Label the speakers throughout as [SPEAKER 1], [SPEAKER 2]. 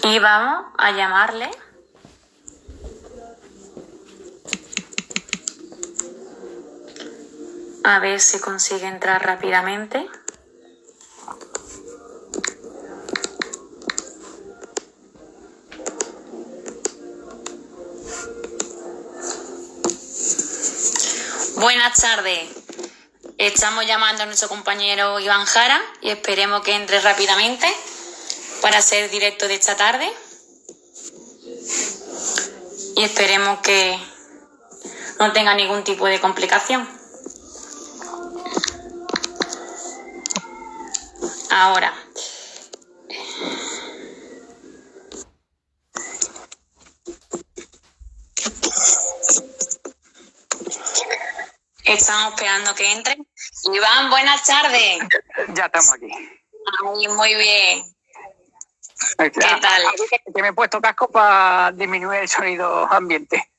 [SPEAKER 1] Y vamos a llamarle. A ver si consigue entrar rápidamente. Buenas tardes. Estamos llamando a nuestro compañero Iván Jara y esperemos que entre rápidamente para hacer directo de esta tarde. Y esperemos que no tenga ningún tipo de complicación. Ahora. Estamos esperando que entre. Iván, buenas tardes.
[SPEAKER 2] Ya estamos aquí.
[SPEAKER 1] Ay, muy bien.
[SPEAKER 2] ¿Qué
[SPEAKER 1] tal?
[SPEAKER 2] Que me he puesto casco para disminuir el sonido ambiente.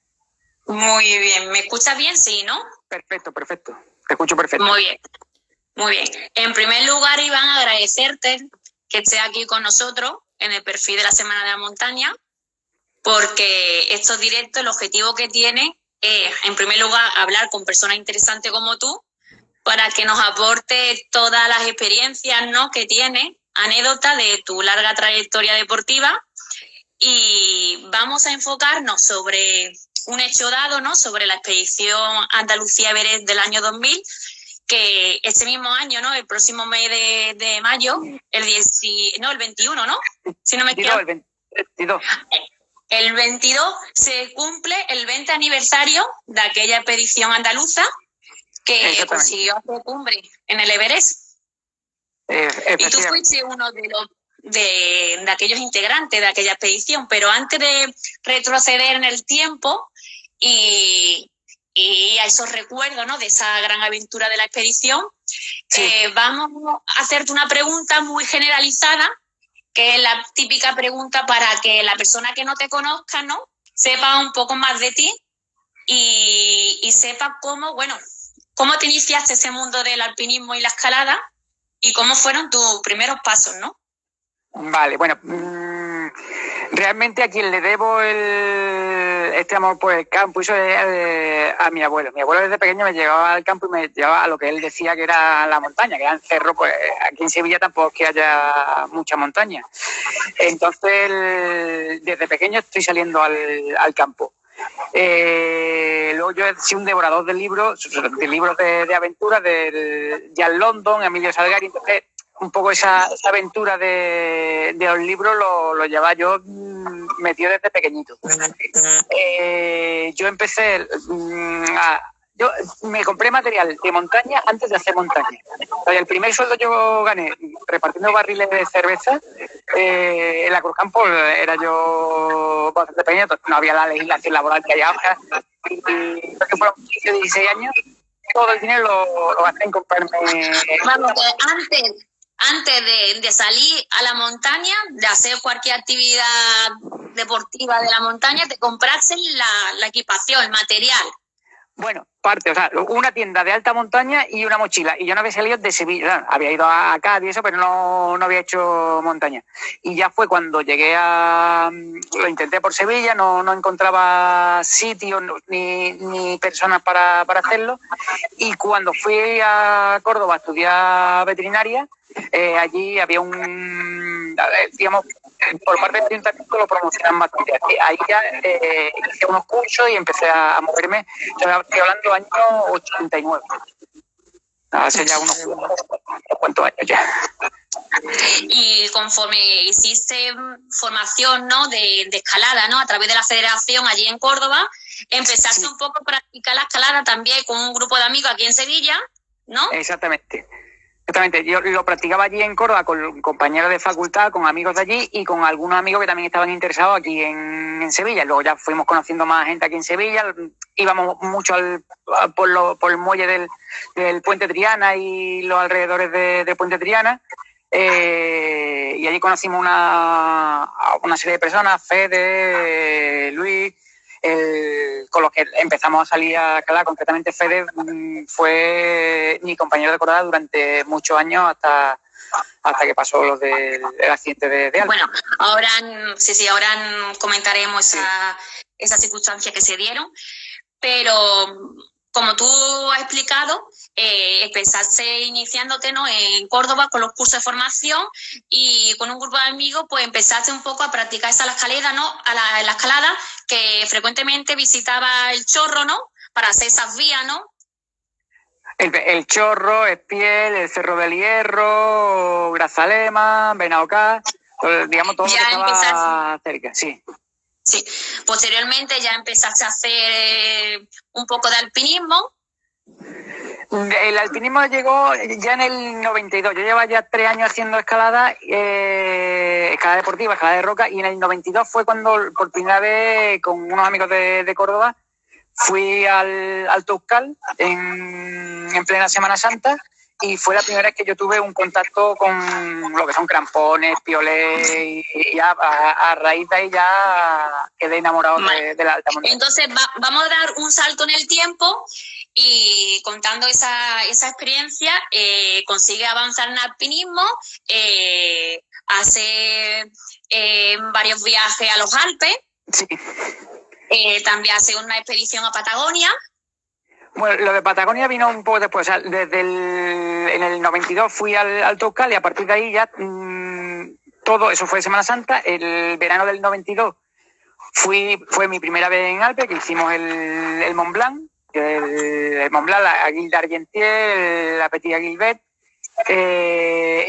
[SPEAKER 1] Muy bien. ¿Me escuchas bien? Sí, ¿no?
[SPEAKER 2] Perfecto. Te escucho perfecto.
[SPEAKER 1] Muy bien. Muy bien. En primer lugar, Iván, agradecerte que estés aquí con nosotros en el perfil de la Semana de la Montaña, porque estos directos, el objetivo que tiene es, en primer lugar, hablar con personas interesantes como tú, para que nos aporte todas las experiencias, ¿no?, que tiene, anécdotas de tu larga trayectoria deportiva, y vamos a enfocarnos sobre un hecho dado, ¿no?, sobre la expedición Andalucía-Everest del año 2000, que este mismo año, ¿no?, el próximo mes de mayo, el 21, ¿no? Si no me equivoco.
[SPEAKER 2] El 22.
[SPEAKER 1] El 22 se cumple el 20 aniversario de aquella expedición andaluza que consiguió hacer cumbre en el Everest. Y tú fuiste uno de aquellos integrantes de aquella expedición, pero antes de retroceder en el tiempo y a esos recuerdos, ¿no?, de esa gran aventura de la expedición, sí, vamos a hacerte una pregunta muy generalizada, que es la típica pregunta para que la persona que no te conozca, ¿no?, sepa un poco más de ti y sepa cómo te iniciaste ese mundo del alpinismo y la escalada y cómo fueron tus primeros pasos, ¿no?
[SPEAKER 2] Vale, bueno, realmente a quien le debo este amor por el campo, eso es a mi abuelo. Mi abuelo desde pequeño me llevaba al campo y me llevaba a lo que él decía que era la montaña, que era el cerro. Pues aquí en Sevilla tampoco es que haya mucha montaña. Entonces, desde pequeño estoy saliendo al campo. Luego yo he sido un devorador de libros de aventuras de Jan London, Emilio Salgari. Entonces, un poco esa aventura de los libros lo llevaba yo metido desde pequeñito. Yo empecé yo me compré material de montaña antes de hacer montaña. O sea, el primer sueldo yo gané repartiendo barriles de cerveza en la Cruzcampo. Era yo bastante pequeño, no había la legislación laboral que hay ahora. Y creo que fueron 15 o 16 años. Todo el dinero lo gasté en comprarme.
[SPEAKER 1] Vamos, antes de salir a la montaña, de hacer cualquier actividad deportiva de la montaña, te compraste la equipación, el material.
[SPEAKER 2] Bueno, parte, o sea, una tienda de alta montaña y una mochila. Y yo no había salido de Sevilla, no, había ido a Cádiz y eso, pero no había hecho montaña. Y ya fue cuando llegué lo intenté por Sevilla, no encontraba sitios ni personas para hacerlo. Y cuando fui a Córdoba a estudiar veterinaria, allí había digamos, por parte del ayuntamiento lo promocionan bastante. Ahí ya hice unos cursos y empecé a moverme. Estoy hablando del año 89. Hace ya unos cuantos años ya.
[SPEAKER 1] Y conforme hiciste formación, ¿no?, de escalada, ¿no?, a través de la federación allí en Córdoba, empezaste un poco a practicar la escalada también con un grupo de amigos aquí en Sevilla, ¿no?
[SPEAKER 2] Exactamente. Yo lo practicaba allí en Córdoba con compañeros de facultad, con amigos de allí y con algunos amigos que también estaban interesados aquí en Sevilla. Luego ya fuimos conociendo más gente aquí en Sevilla. Íbamos mucho por el muelle del Puente Triana y los alrededores de Puente Triana. Y allí conocimos una serie de personas, Fede, Luis, con los que empezamos a salir a escalar. Concretamente Fede fue mi compañero de Córdoba durante muchos años hasta que pasó lo del accidente de Alpe.
[SPEAKER 1] Bueno, ahora comentaremos esa circunstancia que se dieron, pero como tú has explicado, empezaste iniciándote, ¿no?, en Córdoba con los cursos de formación y con un grupo de amigos pues empezaste un poco a practicar esa escalada, ¿no?, la escalada, que frecuentemente visitaba el Chorro, ¿no?, para hacer esas vías, ¿no?
[SPEAKER 2] El Chorro, Espiel, el Cerro del Hierro, Grazalema, Benaocá, digamos todo lo que estaba cerca, sí.
[SPEAKER 1] Sí, posteriormente ya empezaste a hacer un poco de alpinismo.
[SPEAKER 2] El alpinismo llegó ya en el 92. Yo llevaba ya 3 años haciendo escalada, escalada deportiva, escalada de roca, y en el 92 fue cuando por primera vez con unos amigos de Córdoba fui al Touscal en plena Semana Santa, y fue la primera vez que yo tuve un contacto con lo que son crampones, piolés, y ya a raíz de ahí ya quedé enamorado de la alta montaña.
[SPEAKER 1] Entonces vamos a dar un salto en el tiempo y contando esa experiencia consigue avanzar en alpinismo, hace varios viajes a los Alpes.
[SPEAKER 2] Sí.
[SPEAKER 1] También hace una expedición a Patagonia.
[SPEAKER 2] Bueno, lo de Patagonia vino un poco después. O sea, en el 92 fui al Touscal, y a partir de ahí ya todo eso fue Semana Santa. El verano del 92 fue mi primera vez en Alpes, que hicimos el Mont Blanc, la Aiguille d'Argentière, la Petit Aiguille.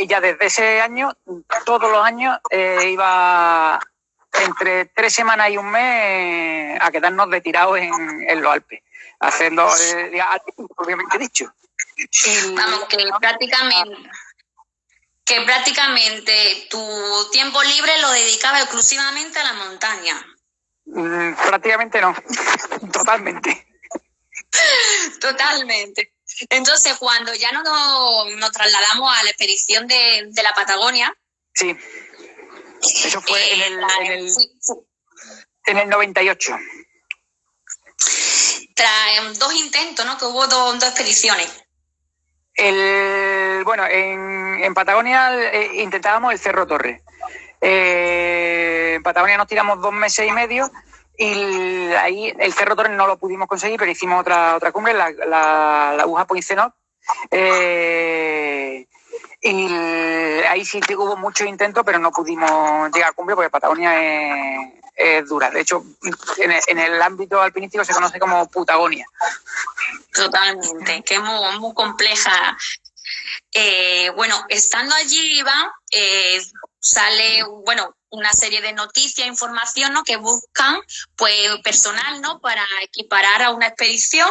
[SPEAKER 2] Y ya desde ese año, todos los años, iba entre 3 semanas y un mes a quedarnos retirados en los Alpes, haciendo propiamente dicho.
[SPEAKER 1] Vamos, que prácticamente tu tiempo libre lo dedicaba exclusivamente a la montaña.
[SPEAKER 2] Prácticamente no, totalmente.
[SPEAKER 1] Totalmente. Entonces, cuando ya nos trasladamos a la expedición de la Patagonia.
[SPEAKER 2] Sí. Eso fue en el 98.
[SPEAKER 1] Tras 2 intentos, ¿no? Que hubo dos expediciones.
[SPEAKER 2] Bueno, en Patagonia intentábamos el Cerro Torre. En Patagonia nos tiramos 2 meses y medio, y ahí el Cerro Torre no lo pudimos conseguir, pero hicimos otra cumbre, la Aguja Poincenot. Y ahí sí que hubo muchos intentos, pero no pudimos llegar a cumbre porque Patagonia es dura. De hecho, en el ámbito alpinístico se conoce como Putagonia.
[SPEAKER 1] Totalmente, que es muy compleja. Bueno, estando allí, Iván, sale una serie de noticias, información, ¿no?, que buscan pues personal, ¿no?, para equiparar a una expedición,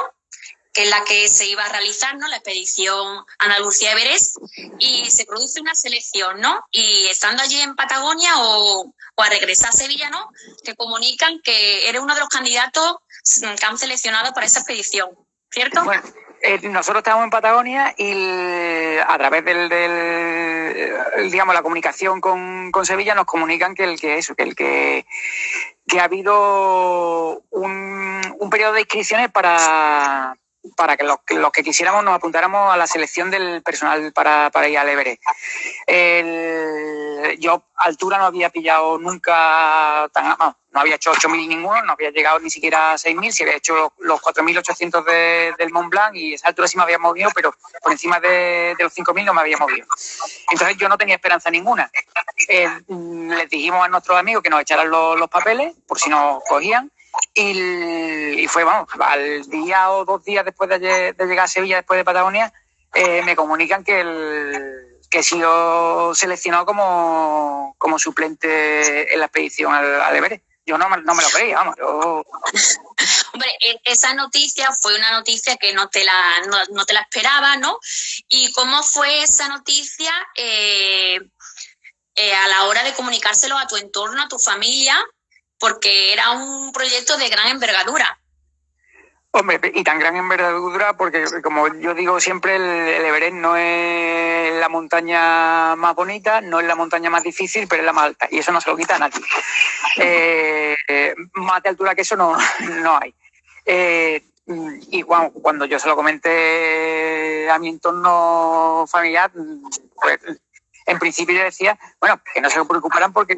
[SPEAKER 1] que es la que se iba a realizar, ¿no?, la expedición Andalucía-Everest, y se produce una selección, ¿no? Y estando allí en Patagonia o a regresar a Sevilla, ¿no?, te comunican que eres uno de los candidatos que han seleccionado para esa expedición, ¿cierto?
[SPEAKER 2] Bueno, nosotros estábamos en Patagonia y a través digamos, la comunicación con Sevilla nos comunican que ha habido un periodo de inscripciones para que los que quisiéramos nos apuntáramos a la selección del personal para ir al Everest. Yo altura no había pillado nunca, no había hecho 8.000 ninguno, no había llegado ni siquiera a 6.000, si había hecho los 4.800 del Mont Blanc, y esa altura sí me había movido, pero por encima de los 5.000 no me había movido. Entonces yo no tenía esperanza ninguna. Les dijimos a nuestros amigos que nos echaran los papeles, por si nos cogían, y fue, al día o 2 días después de llegar a Sevilla, después de Patagonia, me comunican que he sido seleccionado como suplente en la expedición al Everest. Yo no me lo creía,
[SPEAKER 1] Hombre, esa noticia fue una noticia que no te la esperaba, ¿no? ¿Y cómo fue esa noticia a la hora de comunicárselo a tu entorno, a tu familia? Porque era un proyecto de gran envergadura.
[SPEAKER 2] Hombre, y tan gran envergadura porque, como yo digo siempre, el Everest no es la montaña más bonita, no es la montaña más difícil, pero es la más alta, y eso no se lo quita a nadie. Más de altura que eso no hay. Y cuando yo se lo comenté a mi entorno familiar, pues en principio yo decía, bueno, que no se preocuparan porque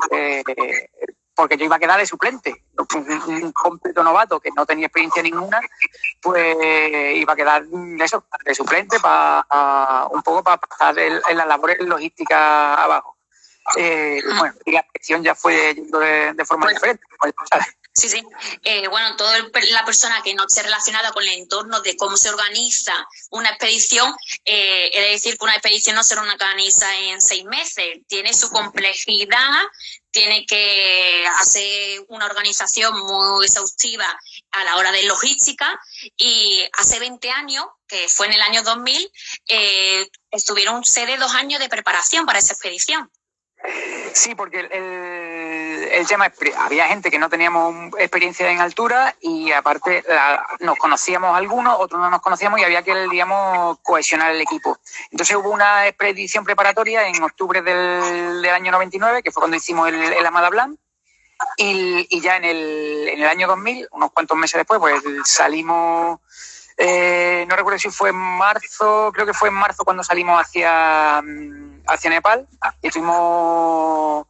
[SPEAKER 2] yo iba a quedar de suplente. Un completo novato que no tenía experiencia ninguna, pues iba a quedar eso, de suplente un poco para pasar en las labores logísticas abajo. Bueno, y la presión ya fue yendo de forma diferente, ¿sabes?
[SPEAKER 1] Sí, sí. Bueno, toda la persona que no esté relacionada con el entorno de cómo se organiza una expedición, es decir, que una expedición no se organiza en 6 meses, tiene su complejidad, tiene que hacer una organización muy exhaustiva a la hora de logística, y hace 20 años, que fue en el año 2000, estuvieron ustedes 2 años de preparación para esa expedición.
[SPEAKER 2] Sí, porque el tema es, había gente que no teníamos experiencia en altura y aparte nos conocíamos algunos, otros no nos conocíamos y había que, digamos, cohesionar el equipo. Entonces hubo una expedición preparatoria en octubre del año 99, que fue cuando hicimos el Amada Blanc, y ya en el año 2000, unos cuantos meses después, pues salimos... no recuerdo si fue en marzo, creo que fue en marzo cuando salimos hacia Nepal, y estuvimos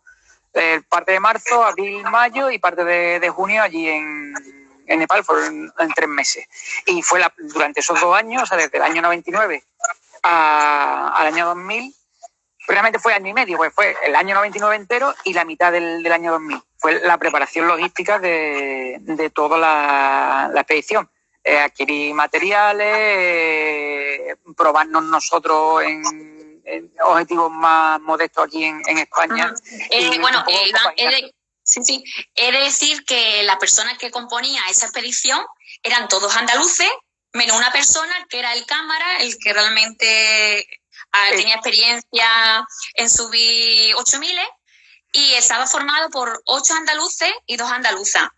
[SPEAKER 2] parte de marzo, abril, mayo y parte de junio allí en Nepal, fueron en 3 meses. Y fue durante esos 2 años, o sea, desde el año 99 al año 2000, realmente fue año y medio, pues fue el año 99 entero y la mitad del año 2000. Fue la preparación logística de toda la expedición. Adquirir materiales, probarnos nosotros en objetivos más modestos aquí en España.
[SPEAKER 1] Bueno, Iván, sí. He de decir que las personas que componía esa expedición eran todos andaluces, menos una persona que era el cámara, el que realmente tenía experiencia en subir 8000, y estaba formado por 8 andaluces y 2 andaluzas,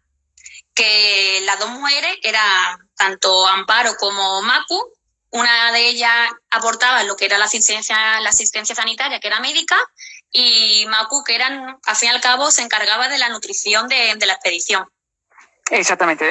[SPEAKER 1] que las 2 mujeres eran tanto Amparo como Macu. Una de ellas aportaba lo que era la asistencia sanitaria, que era médica, y Macu, que al fin y al cabo se encargaba de la nutrición de la expedición.
[SPEAKER 2] Exactamente.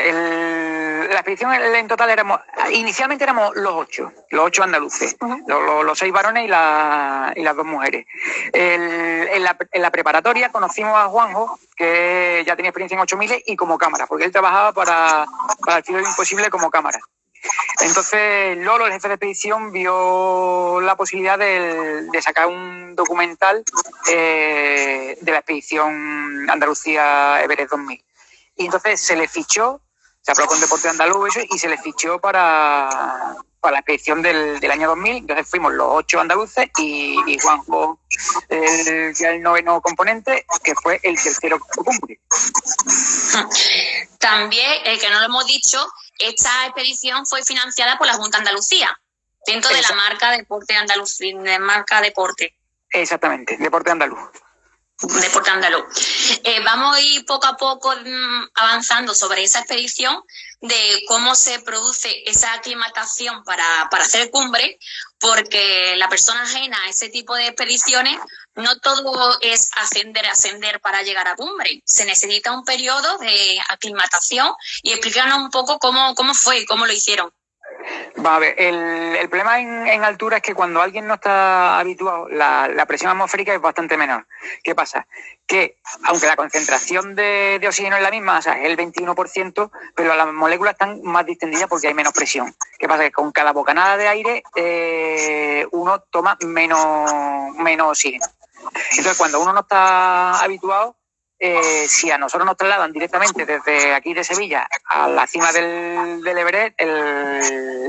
[SPEAKER 2] La expedición en total inicialmente éramos los 8 andaluces, los 6 varones y las 2 mujeres. En la preparatoria conocimos a Juanjo, que ya tenía experiencia en 8000 y como cámara, porque él trabajaba para el Filo del Imposible como cámara. Entonces Lolo, el jefe de expedición, vio la posibilidad de sacar un documental de la expedición Andalucía Everest 2000. Y entonces se le fichó, se habló con Deporte Andaluz y se le fichó para la expedición del año 2000. Entonces fuimos los 8 andaluces y Juanjo, que era el 9º componente, que fue el tercero cumbre.
[SPEAKER 1] También, que no lo hemos dicho, esta expedición fue financiada por la Junta de Andalucía, dentro de la marca Deporte Andaluz, de marca Deporte.
[SPEAKER 2] Exactamente, Deporte Andaluz.
[SPEAKER 1] Deporte andaluz. Vamos a ir poco a poco avanzando sobre esa expedición, de cómo se produce esa aclimatación para hacer cumbre, porque la persona ajena a ese tipo de expediciones, no todo es ascender para llegar a cumbre. Se necesita un periodo de aclimatación, y explícanos un poco cómo fue y cómo lo hicieron.
[SPEAKER 2] Va a ver, el problema en altura es que cuando alguien no está habituado, la presión atmosférica es bastante menor. ¿Qué pasa? Que aunque la concentración de oxígeno es la misma, o sea, es el 21%, pero las moléculas están más distendidas porque hay menos presión. ¿Qué pasa? Que con cada bocanada de aire uno toma menos oxígeno. Entonces, cuando uno no está habituado, si a nosotros nos trasladan directamente desde aquí de Sevilla a la cima del Everest,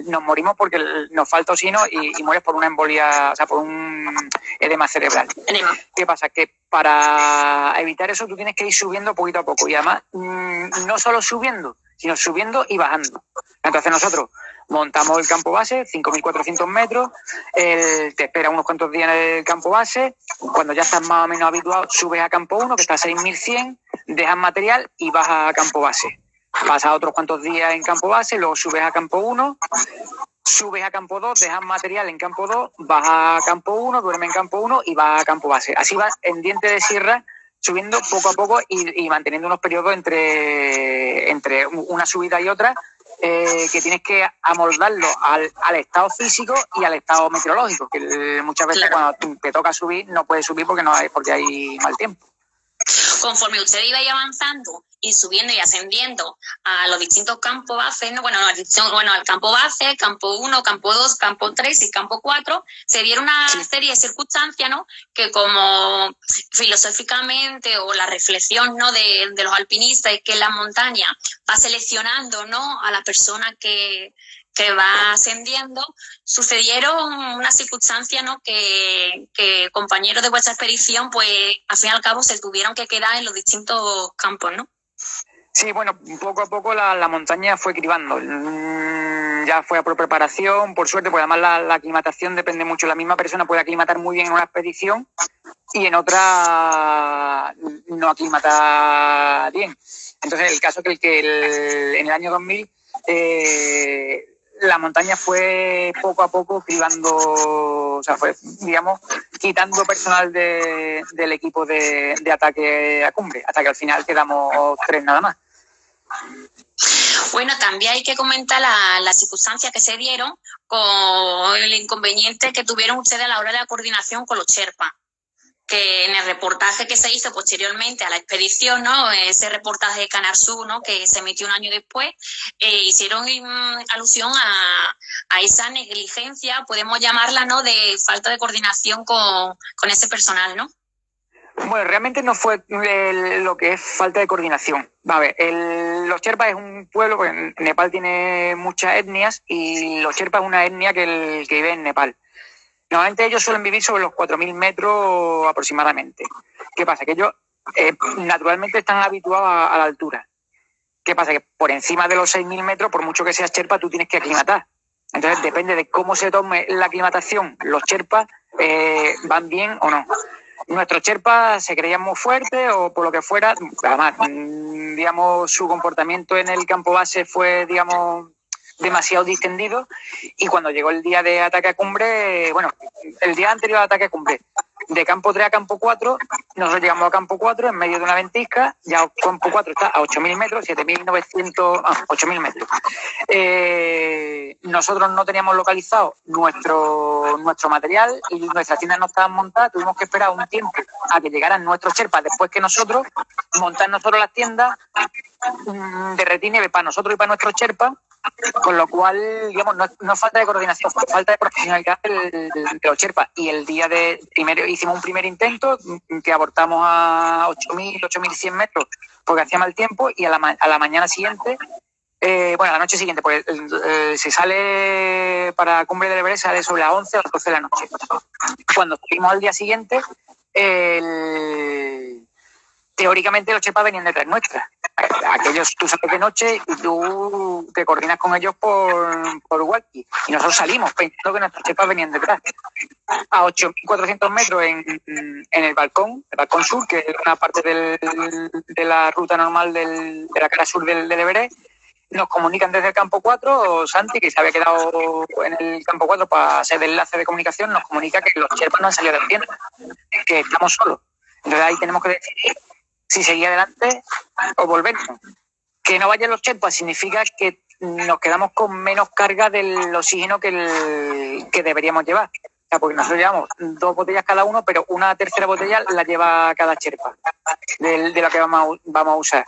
[SPEAKER 2] nos morimos porque nos falta oxígeno y mueres por una embolia, o sea, por un edema cerebral. ¿Qué pasa? Que para evitar eso tú tienes que ir subiendo poquito a poco, y además no solo subiendo, sino subiendo y bajando. Entonces nosotros montamos el campo base, 5.400 metros, te espera unos cuantos días en el campo base. Cuando ya estás más o menos habituado, subes a campo 1, que está a 6.100, dejas material y vas a campo base. Pasas otros cuantos días en campo base, luego subes a campo 1, subes a campo 2, dejas material en campo 2, vas a campo 1, duermes en campo 1 y vas a campo base. Así vas en diente de sierra, subiendo poco a poco y manteniendo unos periodos entre una subida y otra, que tienes que amoldarlo al estado físico y al estado meteorológico, que muchas veces cuando te toca subir no puedes subir porque hay mal tiempo.
[SPEAKER 1] Conforme usted iba avanzando y subiendo y ascendiendo a los distintos campos base, ¿no? Al campo base, campo 1, campo 2, campo 3 y campo 4, se dieron una serie de circunstancias, ¿no? Que como filosóficamente o la reflexión, ¿no? de los alpinistas es que la montaña va seleccionando, ¿no? A la persona que va ascendiendo, sucedieron unas circunstancias, ¿no? que compañeros de vuestra expedición, pues al fin y al cabo se tuvieron que quedar en los distintos campos, ¿no?
[SPEAKER 2] Sí, bueno, poco a poco la montaña fue cribando. Ya fue por preparación, por suerte, porque además la aclimatación depende mucho. La misma persona puede aclimatar muy bien en una expedición y en otra no aclimata bien. Entonces, el caso es que en el año 2000 la montaña fue poco a poco cribando, o sea, fue, digamos, quitando personal del equipo de ataque a cumbre, hasta que al final quedamos 3 nada más.
[SPEAKER 1] Bueno, también hay que comentar las circunstancias que se dieron con el inconveniente que tuvieron ustedes a la hora de la coordinación con los Sherpas, que en el reportaje que se hizo posteriormente a la expedición, ¿no? Ese reportaje de Canal Sur, ¿no? Que se emitió un año después, hicieron alusión a esa negligencia, podemos llamarla, ¿no? De falta de coordinación con ese personal, ¿no?
[SPEAKER 2] Bueno, realmente no fue lo que es falta de coordinación. A ver, los Sherpas es un pueblo, porque Nepal tiene muchas etnias y los Sherpas es una etnia que vive en Nepal. Normalmente ellos suelen vivir sobre los 4.000 metros aproximadamente. ¿Qué pasa? Que ellos naturalmente están habituados a la altura. ¿Qué pasa? Que por encima de los 6.000 metros, por mucho que seas Sherpa, tú tienes que aclimatar. Entonces depende de cómo se tome la aclimatación. Los Sherpas van bien o no. Nuestros Sherpas se creían muy fuertes o por lo que fuera. Además, digamos, su comportamiento en el campo base fue, digamos, demasiado distendido, y cuando llegó el día de ataque a cumbre, bueno, el día anterior al ataque a cumbre, de campo 3 a campo 4, nosotros llegamos a campo 4 en medio de una ventisca, ya campo 4 está a 8.000 metros, 8.000 metros. Nosotros no teníamos localizado nuestro material y nuestras tiendas no estaban montadas, tuvimos que esperar un tiempo a que llegaran nuestros Sherpas después que nosotros, montar nosotros las tiendas de retinieve para nosotros y para nuestros Sherpas, con lo cual, digamos, no es falta de coordinación, fue falta de profesionalidad de los Sherpas. Y el día de primero hicimos un primer intento que abortamos a 8.000, 8.100 metros porque hacía mal tiempo, y a la mañana siguiente, a la noche siguiente, pues se sale para Cumbre del Everest, sale sobre las 11 o las 12 de la noche. Cuando fuimos al día siguiente, teóricamente los Sherpas venían detrás nuestras. Aquellos tú sales de noche y tú te coordinas con ellos por walkie. Y nosotros salimos pensando que nuestros Sherpas venían detrás. A 8.400 metros en el balcón sur, que es una parte de la ruta normal de la cara sur del Everest, nos comunican desde el campo 4, Santi, que se había quedado en el campo 4 para ser de enlace de comunicación, nos comunica que los Sherpas no han salido de la tienda, que estamos solos. Entonces ahí tenemos que decidir si seguir adelante o volvernos. Que no vayan los Sherpas significa que nos quedamos con menos carga del oxígeno que deberíamos llevar. O sea, porque nosotros llevamos 2 botellas cada uno, pero una tercera botella la lleva cada Sherpa de la que vamos a usar.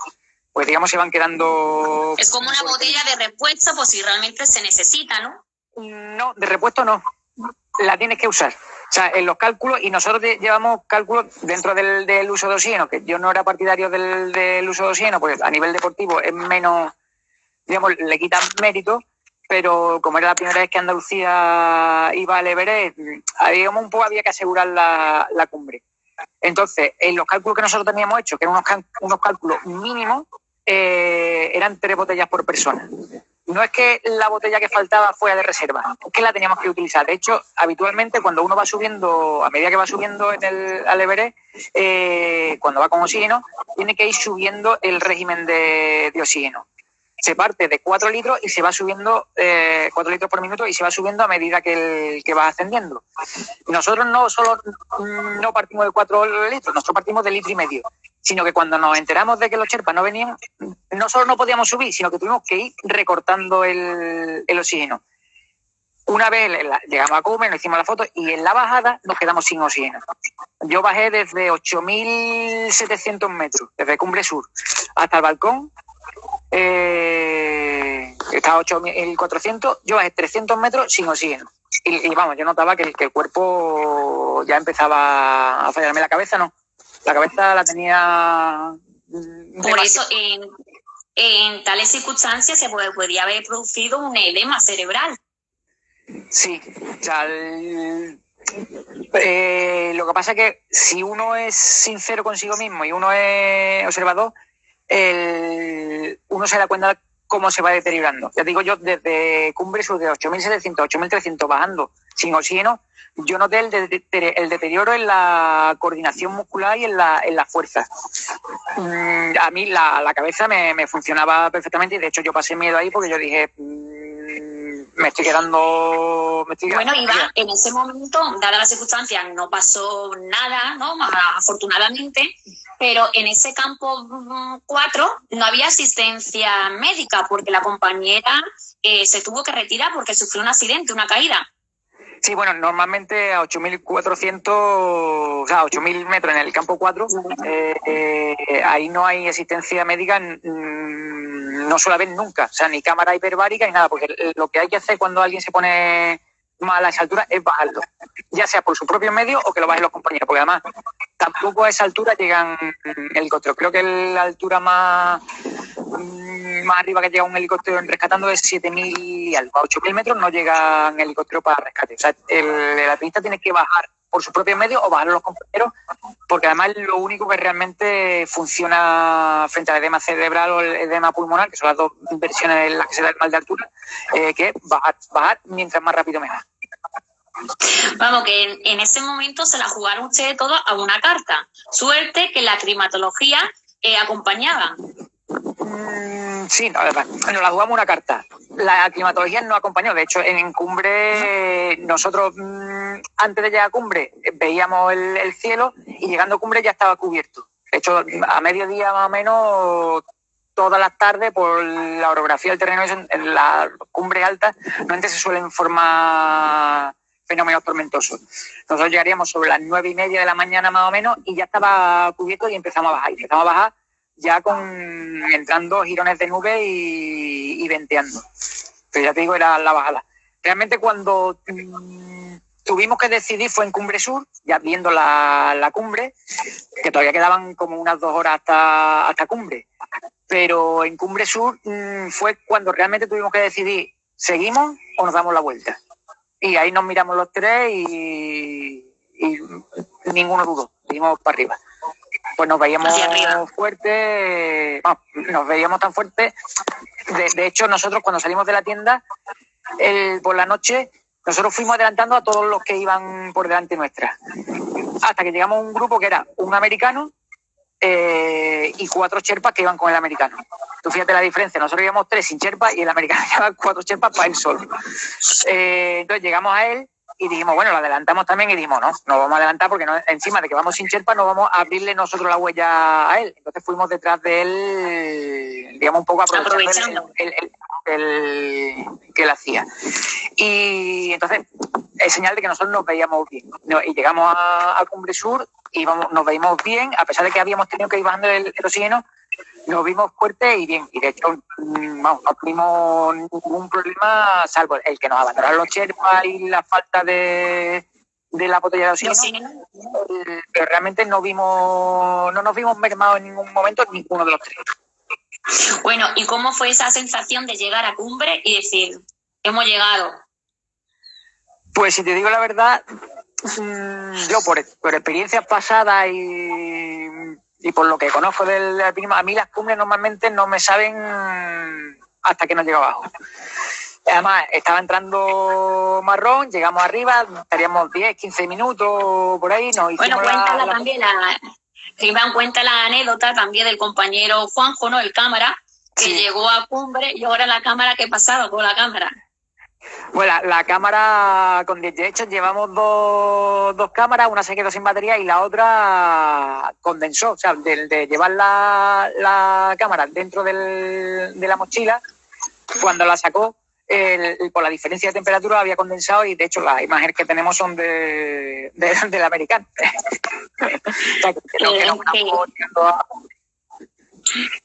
[SPEAKER 2] Pues digamos se van quedando...
[SPEAKER 1] Es como una botella de repuesto, pues si realmente se necesita, ¿no?
[SPEAKER 2] No, de repuesto no. La tienes que usar. O sea, en los cálculos, y nosotros llevamos cálculos dentro del uso de oxígeno, que yo no era partidario del uso de oxígeno, porque a nivel deportivo es menos, digamos, le quitan mérito, pero como era la primera vez que Andalucía iba al Everest, digamos, había que asegurar la cumbre. Entonces, en los cálculos que nosotros teníamos hechos, que eran unos cálculos mínimos, eran 3 botellas por persona. No es que la botella que faltaba fuera de reserva, es que la teníamos que utilizar. De hecho, habitualmente cuando uno va subiendo, a medida que va subiendo al Everest, cuando va con oxígeno, tiene que ir subiendo el régimen de oxígeno. Se parte de 4 litros y se va subiendo 4 litros por minuto y se va subiendo a medida que va ascendiendo. Nosotros no partimos de 4 litros, nosotros partimos de 1,5 litros. sino que cuando nos enteramos de que los Sherpas no venían, no solo no podíamos subir, sino que tuvimos que ir recortando el oxígeno. Una vez llegamos a Cumbre, nos hicimos la foto y en la bajada nos quedamos sin oxígeno. Yo bajé desde 8.700 metros, desde Cumbre Sur hasta el balcón. Estaba a 8.400, yo bajé 300 metros sin oxígeno. Y vamos, yo notaba que el cuerpo ya empezaba a fallarme. La cabeza no. La cabeza la tenía...
[SPEAKER 1] Por eso, en tales circunstancias se podría haber producido un edema cerebral.
[SPEAKER 2] Sí, o sea, lo que pasa es que si uno es sincero consigo mismo y uno es observador, uno se da cuenta cómo se va deteriorando. Ya digo yo, desde Cumbre Sur de 8.700 a 8.300 bajando sin oxígeno, yo noté el deterioro en la coordinación muscular y en la fuerza. A mí la cabeza me funcionaba perfectamente y de hecho yo pasé miedo ahí porque yo dije... me estoy quedando...
[SPEAKER 1] Bueno, Iván, en ese momento, dadas las circunstancias, no pasó nada, ¿no? Afortunadamente, pero en ese campo 4 no había asistencia médica porque la compañera se tuvo que retirar porque sufrió un accidente, una caída.
[SPEAKER 2] Sí, bueno, normalmente a 8.400, o sea, 8.000 metros en el campo 4, ahí no hay asistencia médica, no suele haber nunca, o sea, ni cámara hiperbárica ni nada, porque lo que hay que hacer cuando alguien se pone mal a esa altura es bajarlo, ya sea por su propio medio o que lo bajen los compañeros, porque además tampoco a esa altura llegan helicópteros. Creo que la altura más arriba que llega un helicóptero rescatando es 7.000 y algo. A 8.000 metros no llega un helicóptero para rescate. O sea, el alpinista tiene que bajar por su propio medio o bajar a los compañeros, porque además es lo único que realmente funciona frente al edema cerebral o el edema pulmonar, que son las dos versiones en las que se da el mal de altura, que es bajar mientras más rápido mejor.
[SPEAKER 1] Vamos, que en ese momento se la jugaron ustedes todos a una carta. Suerte que la climatología acompañaba.
[SPEAKER 2] Sí, no, nos la jugamos una carta. La climatología no acompañó. De hecho, en Cumbre, nosotros antes de llegar a Cumbre veíamos el cielo y llegando a Cumbre ya estaba cubierto. De hecho, a mediodía más o menos, todas las tardes, por la orografía del terreno, en las cumbres altas, normalmente se suelen formar fenómenos tormentosos. Nosotros llegaríamos sobre las 9:30 de la mañana más o menos y ya estaba cubierto y empezamos a bajar. Empezamos a bajar ya entrando girones de nube y venteando. Pero ya te digo, era la bajada. Realmente cuando tuvimos que decidir fue en Cumbre Sur, ya viendo la cumbre, que todavía quedaban como unas 2 horas hasta Cumbre. Pero en Cumbre Sur fue cuando realmente tuvimos que decidir, ¿seguimos o nos damos la vuelta? Y ahí nos miramos los tres y ninguno dudó, seguimos para arriba. Pues nos veíamos fuertes, nos veíamos tan fuertes. De hecho, nosotros cuando salimos de la tienda, por la noche, nosotros fuimos adelantando a todos los que iban por delante nuestra. Hasta que llegamos a un grupo que era un americano y 4 Sherpas que iban con el americano. Tú fíjate la diferencia, nosotros íbamos 3 sin Sherpa y el americano llevaba 4 Sherpas para él solo. Entonces llegamos a él y dijimos, bueno, lo adelantamos también y dijimos, no vamos a adelantar porque encima de que vamos sin Sherpa no vamos a abrirle nosotros la huella a él. Entonces fuimos detrás de él, digamos, un poco aprovechando el que él hacía. Y entonces es señal de que nosotros nos veíamos bien. Y llegamos a Cumbre Sur y nos veíamos bien, a pesar de que habíamos tenido que ir bajando el oxígeno, nos vimos fuertes y bien. Y de hecho, no tuvimos ningún problema, salvo el que nos abandonaron los Sherpas y la falta de la botella de oxígeno. Pero realmente no nos vimos mermados en ningún momento, ninguno de los tres.
[SPEAKER 1] Bueno, ¿y cómo fue esa sensación de llegar a Cumbre y decir, hemos llegado?
[SPEAKER 2] Pues si te digo la verdad, yo por experiencias pasadas y por lo que conozco del alpinismo, a mí las cumbres normalmente no me saben hasta que no llego abajo. Además, estaba entrando marrón, llegamos arriba, estaríamos 10, 15 minutos por ahí.
[SPEAKER 1] Bueno, cuéntala también Iván, cuenta la anécdota también del compañero Juanjo, ¿no? El cámara, que llegó a Cumbre y ahora la cámara, ¿qué pasaba con la cámara?
[SPEAKER 2] Bueno, la cámara, de hecho, llevamos dos cámaras, una se quedó sin batería y la otra condensó. O sea, de llevar la cámara dentro de la mochila, cuando la sacó, por la diferencia de temperatura había condensado y, de hecho, las imágenes que tenemos son del americano. O sea,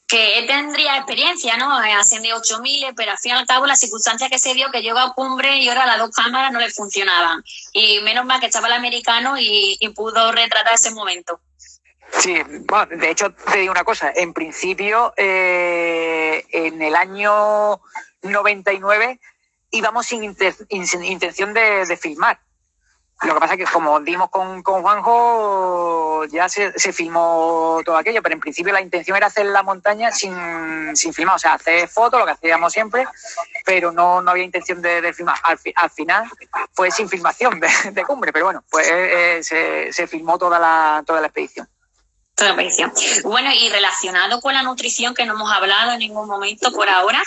[SPEAKER 1] que él tendría experiencia, ¿no? Haciendo 8000, pero al fin y al cabo la circunstancia que se dio, que llegó a cumbre y ahora las dos cámaras no le funcionaban. Y menos mal que estaba el americano y pudo retratar ese momento.
[SPEAKER 2] Sí, bueno, de hecho, te digo una cosa. En principio, en el año 99 íbamos sin intención de filmar. Lo que pasa es que como dimos con Juanjo, ya se filmó todo aquello, pero en principio la intención era hacer la montaña sin filmar, o sea, hacer fotos, lo que hacíamos siempre, pero no había intención de filmar. Al final fue sin filmación de cumbre, pero bueno, pues se filmó toda la expedición.
[SPEAKER 1] Toda la expedición. Bueno, y relacionado con la nutrición, que no hemos hablado en ningún momento por ahora,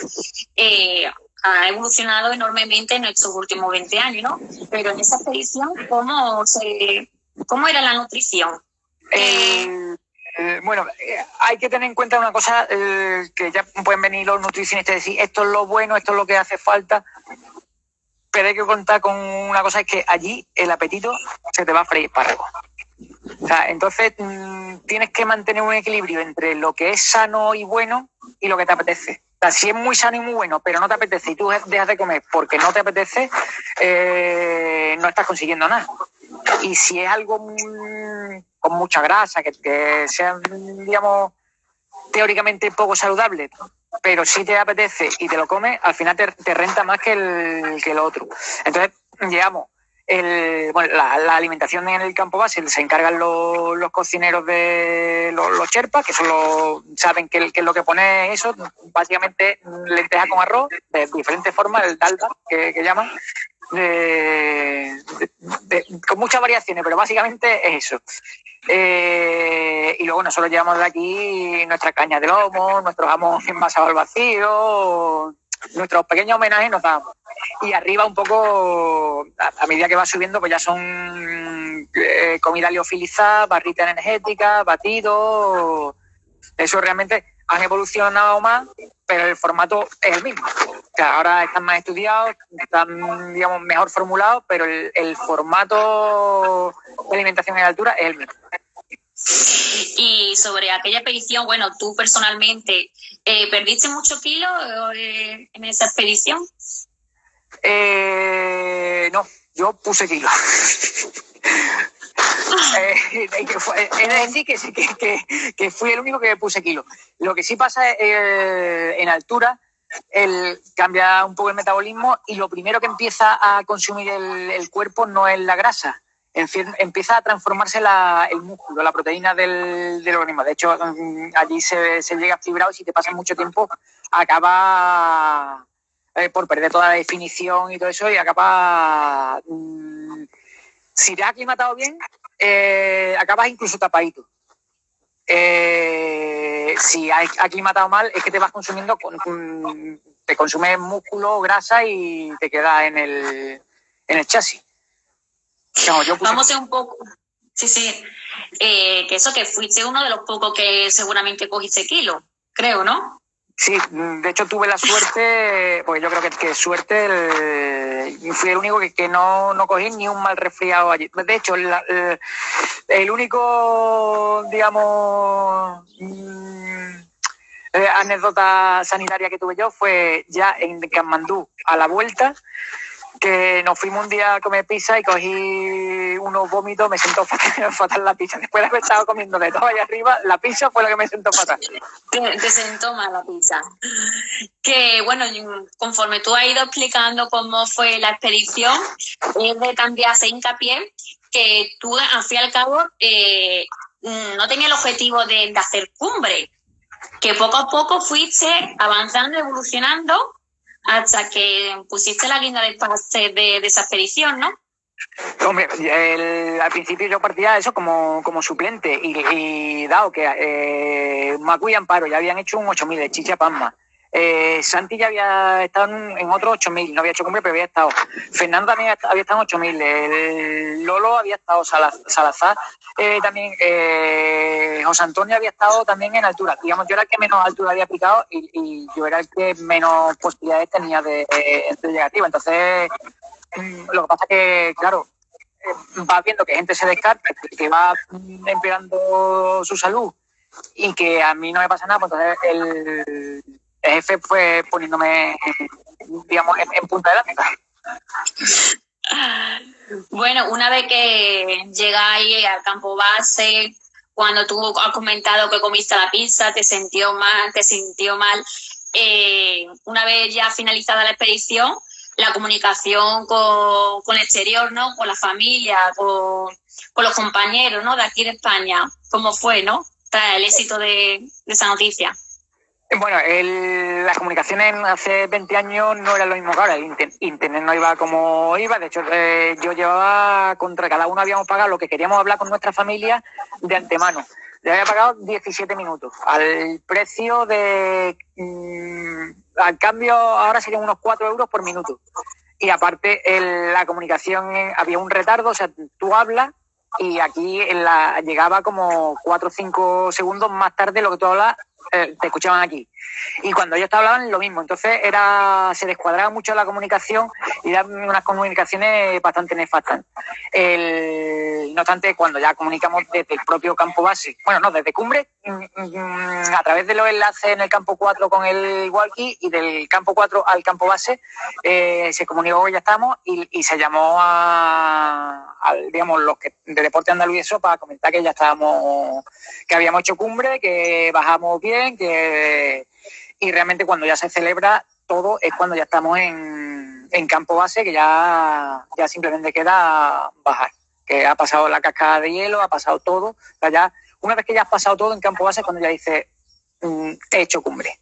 [SPEAKER 1] ha evolucionado enormemente en estos últimos 20 años, ¿no? Pero en esa expedición, ¿cómo era la nutrición?
[SPEAKER 2] Bueno, hay que tener en cuenta una cosa, que ya pueden venir los nutricionistas y decir, esto es lo bueno, esto es lo que hace falta, pero hay que contar con una cosa, es que allí el apetito se te va a freír espárragos. O sea, entonces tienes que mantener un equilibrio entre lo que es sano y bueno y lo que te apetece. O sea, si es muy sano y muy bueno, pero no te apetece y tú dejas de comer porque no te apetece, no estás consiguiendo nada. Y si es algo con mucha grasa, que sea, digamos, teóricamente poco saludable, pero si te apetece y te lo comes, al final te renta más que el otro. Entonces, digamos, la alimentación en el campo base se encargan los cocineros de los Sherpas, que saben qué es lo que pone eso, básicamente lentejas con arroz, de diferentes formas, el dalda, que llaman, con muchas variaciones, pero básicamente es eso. Y luego nosotros llevamos de aquí nuestra caña de lomo, nuestro jamón envasado al vacío, nuestros pequeños homenajes nos damos. Y arriba un poco, a medida que va subiendo, pues ya son comida liofilizada, barrita energética, batidos. Eso realmente han evolucionado más, pero el formato es el mismo. O sea, ahora están más estudiados, están, digamos, mejor formulados, pero el formato de alimentación en altura es el mismo.
[SPEAKER 1] Y sobre aquella expedición, bueno, tú personalmente, ¿perdiste muchos kilos en esa expedición?
[SPEAKER 2] No, yo puse kilos. Es decir, que fui el único que puse kilos. Lo que sí pasa es en altura, cambia un poco el metabolismo y lo primero que empieza a consumir el cuerpo no es la grasa. Empieza a transformarse el músculo, la proteína del organismo. De hecho, allí se llega fibrado y si te pasas mucho tiempo acaba por perder toda la definición y todo eso y acaba... si te has aclimatado bien, acabas incluso tapadito. Si has aclimatado mal, es que te vas consumiendo, te consumes músculo, grasa y te queda en el chasis. No,
[SPEAKER 1] Vamos a un poco. Sí. Que fuiste uno de los pocos que seguramente cogiste kilos, creo, ¿no?
[SPEAKER 2] Sí, de hecho tuve la suerte, porque yo creo que suerte, fui el único que no cogí ni un mal resfriado allí. De hecho, el único, digamos, anécdota sanitaria que tuve yo fue ya en Katmandú, a la vuelta, que nos fuimos un día a comer pizza y cogí unos vómitos, me sentó fatal la pizza. Después de haber estado comiendo de todo allá arriba, la pizza fue lo que me sentó fatal.
[SPEAKER 1] Te sentó mal la pizza. Que bueno, conforme tú has ido explicando cómo fue la expedición, es de también hacer hincapié que tú, al fin y al cabo, no tenías el objetivo de hacer cumbre, que poco a poco fuiste avanzando, evolucionando, hasta que pusiste la guinda del pastel de esa expedición, ¿no?
[SPEAKER 2] Hombre, al principio yo partía de eso como suplente y dado que Macu y Amparo ya habían hecho un 8000 de Chicha Pasma, Santi ya había estado en otros 8.000, no había hecho cumbre, pero había estado. Fernando también había estado en 8.000, el Lolo había estado, Salazar también, José Antonio había estado también en altura. Digamos, yo era el que menos altura había picado y yo era el que menos posibilidades tenía de llegar arriba. Entonces, lo que pasa es que, claro, vas viendo que gente se descarta, que va empeorando su salud y que a mí no me pasa nada, pues entonces el jefe fue poniéndome, digamos, en punta de lanza.
[SPEAKER 1] Bueno, una vez que llegáis al campo base, cuando tú has comentado que comiste la pizza, te sintió mal, una vez ya finalizada la expedición, la comunicación con el exterior, ¿no? Con la familia, con los compañeros, ¿no? De aquí de España, ¿cómo fue, no? Tras el éxito de esa noticia.
[SPEAKER 2] Bueno, las comunicaciones hace 20 años no eran lo mismo que ahora. Internet no iba como iba. De hecho, yo llevaba contra cada uno habíamos pagado lo que queríamos hablar con nuestra familia de antemano. Le había pagado 17 minutos. Al precio de... al cambio ahora serían unos 4 euros por minuto. Y aparte, la comunicación había un retardo. O sea, tú hablas y aquí llegaba como 4 o 5 segundos más tarde lo que tú hablas. Te escuchaban aquí. Y cuando ellos te hablaban, lo mismo. Entonces se descuadraba mucho la comunicación y eran unas comunicaciones bastante nefastas. No obstante, cuando ya comunicamos desde el propio campo base, bueno, no, desde cumbre, a través de los enlaces en el campo 4 con el walkie y del campo 4 al campo base, se comunicó que ya estamos y se llamó digamos, los que de Deporte Andaluz y eso para comentar que ya estábamos, que habíamos hecho cumbre, que bajamos bien, y realmente cuando ya se celebra todo es cuando ya estamos en campo base, que ya simplemente queda bajar, que ha pasado la cascada de hielo, ha pasado todo. O sea, ya, una vez que ya has pasado todo en campo base es cuando ya dices he hecho cumbre.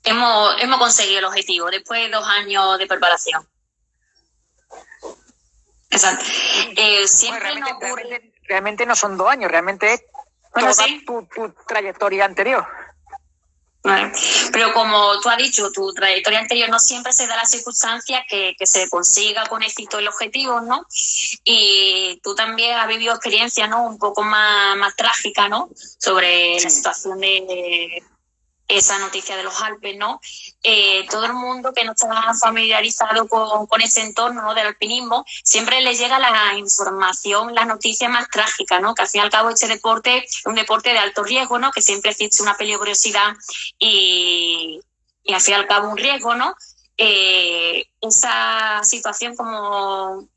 [SPEAKER 1] Hemos conseguido el objetivo después de 2 años de preparación. Exacto. Siempre
[SPEAKER 2] bueno,
[SPEAKER 1] nos ocurre...
[SPEAKER 2] realmente no son 2 años, realmente es toda
[SPEAKER 1] sí.
[SPEAKER 2] tu trayectoria anterior.
[SPEAKER 1] Vale. Pero como tú has dicho, tu trayectoria anterior no siempre se da la circunstancia que se consiga con éxito el objetivo, ¿no? Y tú también has vivido experiencias, ¿no? Un poco más trágicas, ¿no? Sobre la situación de esa noticia de los Alpes, ¿no? Todo el mundo que no está familiarizado con ese entorno, ¿no? Del alpinismo, siempre les llega la información, las noticias más trágicas, ¿no? Que al fin y al cabo este deporte es un deporte de alto riesgo, ¿no? Que siempre existe una peligrosidad y al fin y al cabo un riesgo, ¿no? Esa situación como...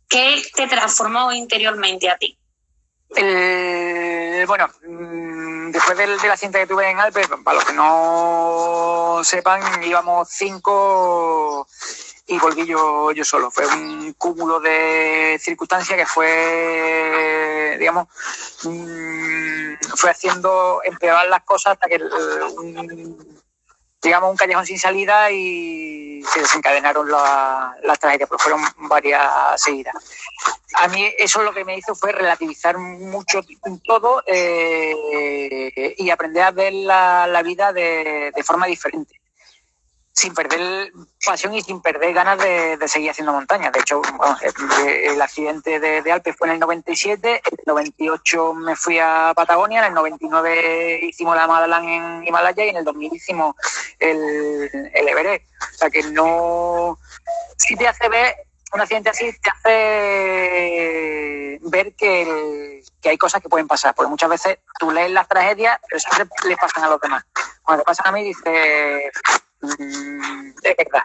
[SPEAKER 1] ¿Qué te transformó interiormente a ti?
[SPEAKER 2] Bueno, después del accidente que tuve en Alpes, para los que no sepan, íbamos 5 y volví yo solo. Fue un cúmulo de circunstancias que fue, digamos, fue haciendo empeorar las cosas hasta que llegamos a un callejón sin salida y se desencadenaron las tragedias, pero fueron varias seguidas. A mí eso lo que me hizo fue relativizar mucho todo y aprender a ver la vida de forma diferente, sin perder pasión y sin perder ganas de seguir haciendo montaña. De hecho, bueno, el accidente de Alpes fue en el 97, en el 98 me fui a Patagonia, en el 99 hicimos la Madalán en Himalaya y en el 2000 hicimos el Everest. O sea que no... Sí te hace ver, un accidente así te hace ver que hay cosas que pueden pasar, porque muchas veces tú lees las tragedias, pero siempre le pasan a los demás. Cuando te pasan a mí dices... es verdad.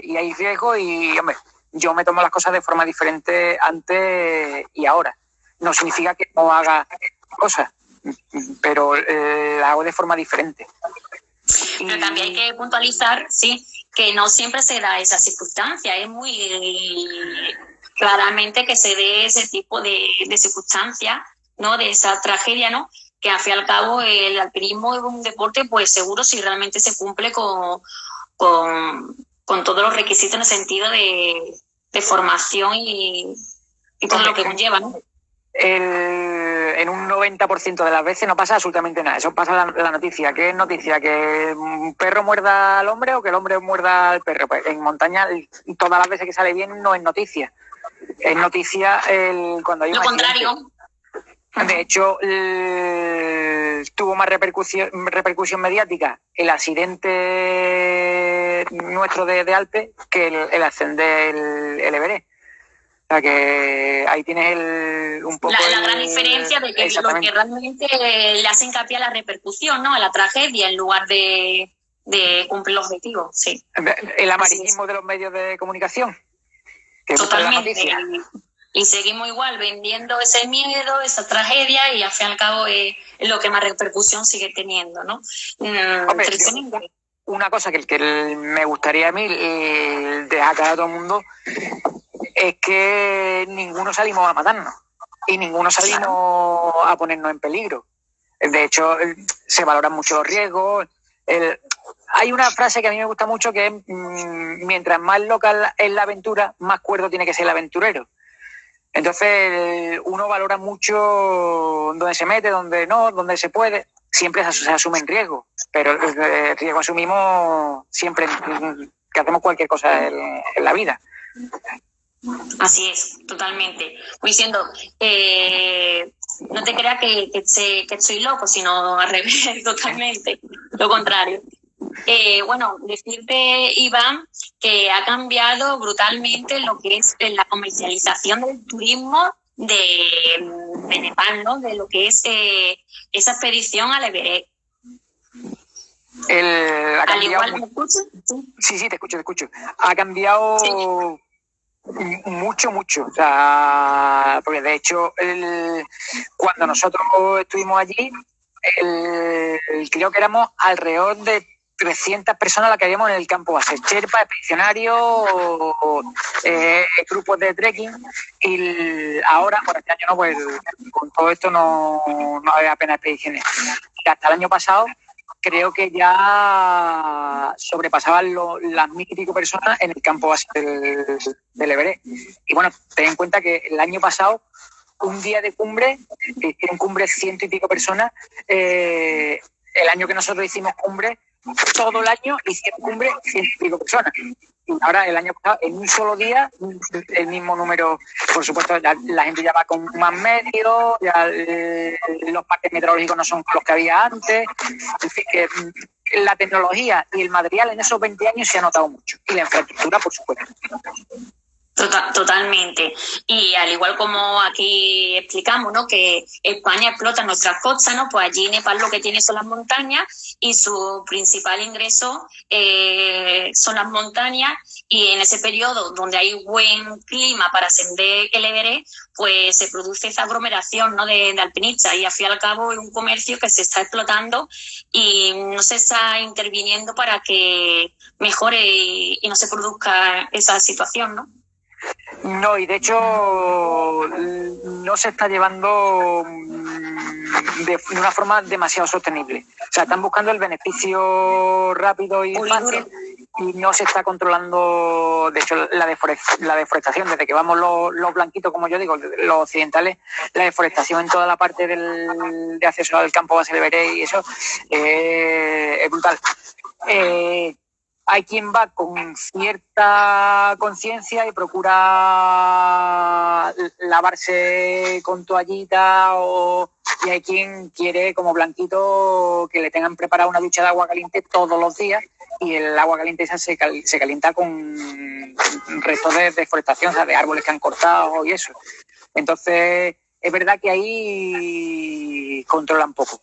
[SPEAKER 2] Y hay riesgo y, hombre, yo me tomo las cosas de forma diferente antes y ahora. No significa que no haga cosas, pero las hago de forma diferente.
[SPEAKER 1] Pero también hay que puntualizar, sí, que no siempre se da esa circunstancia. Es muy claramente que se dé ese tipo de circunstancias, ¿no? De esa tragedia, ¿no? Que al fin y al cabo el alpinismo es un deporte pues seguro si realmente se cumple con todos los requisitos en el sentido de formación y todo lo que conlleva, ¿no?
[SPEAKER 2] El en un 90% de las veces no pasa absolutamente nada. Eso pasa la noticia. ¿Qué es noticia? ¿Que un perro muerda al hombre o que el hombre muerda al perro? Pues en montaña todas las veces que sale bien no es noticia. Es noticia cuando hay un accidente.
[SPEAKER 1] Lo contrario.
[SPEAKER 2] De hecho, tuvo más repercusión mediática el accidente nuestro de Alpe que el ascender el Everest. O sea que ahí tienes un poco
[SPEAKER 1] la gran diferencia de que lo que realmente le hace hincapié a la repercusión, ¿no? A la tragedia en lugar de cumplir el objetivo, sí.
[SPEAKER 2] El amarillismo de los medios de comunicación. Que
[SPEAKER 1] totalmente. Y seguimos igual vendiendo ese miedo, esa tragedia, y al fin y al cabo es lo que más repercusión sigue teniendo, ¿no?
[SPEAKER 2] Hombre, una cosa que me gustaría a mí dejar claro a todo el mundo es que ninguno salimos a matarnos y ninguno salimos a ponernos en peligro. De hecho, se valoran mucho los riesgos. Hay una frase que a mí me gusta mucho que es mientras más loca es la aventura, más cuerdo tiene que ser el aventurero. Entonces, uno valora mucho dónde se mete, dónde no, dónde se puede. Siempre se asumen riesgos, pero el riesgo asumimos siempre que hacemos cualquier cosa en la vida.
[SPEAKER 1] Así es, totalmente. Voy diciendo, no te creas que soy loco, sino al revés, totalmente, lo contrario. Bueno, decirte, Iván, que ha cambiado brutalmente lo que es la comercialización del turismo de Nepal, ¿no? De lo que es esa expedición al Everest.
[SPEAKER 2] Al igual, ¿me escuchas? Sí, te escucho. Ha cambiado... Sí. Mucho. O sea, porque de hecho, cuando nosotros estuvimos allí, creo que éramos alrededor de 300 personas las que habíamos en el campo base, Sherpa, expedicionarios, grupos de trekking, y ahora, por este año no, pues con todo esto no había apenas expediciones. Y hasta el año pasado creo que ya sobrepasaban las 1.000 y pico personas en el campo base del Everest. Y bueno, ten en cuenta que el año pasado, un día de cumbre, hicieron cumbre 100 y pico personas. El año que nosotros hicimos cumbre, todo el año hicieron cumbre 100 y pico personas. Y ahora, el año pasado, en un solo día, el mismo número. Por supuesto, la gente ya va con más medios, ya los parques meteorológicos no son los que había antes. En fin, que la tecnología y el material en esos 20 años se ha notado mucho. Y la infraestructura, por supuesto.
[SPEAKER 1] Totalmente. Y al igual como aquí explicamos, ¿no? Que España explota nuestras costas, ¿no? Pues allí Nepal lo que tiene son las montañas y su principal ingreso son las montañas, y en ese periodo donde hay buen clima para ascender el Everest, pues se produce esa aglomeración, ¿no? de alpinistas, y al fin y al cabo es un comercio que se está explotando y no se está interviniendo para que mejore y no se produzca esa situación, ¿no?
[SPEAKER 2] No, y de hecho no se está llevando de una forma demasiado sostenible. O sea, están buscando el beneficio rápido y fácil y no se está controlando, de hecho, la deforestación. Desde que vamos los blanquitos, como yo digo, los occidentales, la deforestación en toda la parte de acceso al campo base de Everest y eso es brutal. Hay quien va con cierta conciencia y procura lavarse con toallita, y hay quien quiere, como blanquito, que le tengan preparada una ducha de agua caliente todos los días, y el agua caliente esa se calienta con restos de deforestación, o sea, de árboles que han cortado y eso. Entonces, es verdad que ahí controlan poco.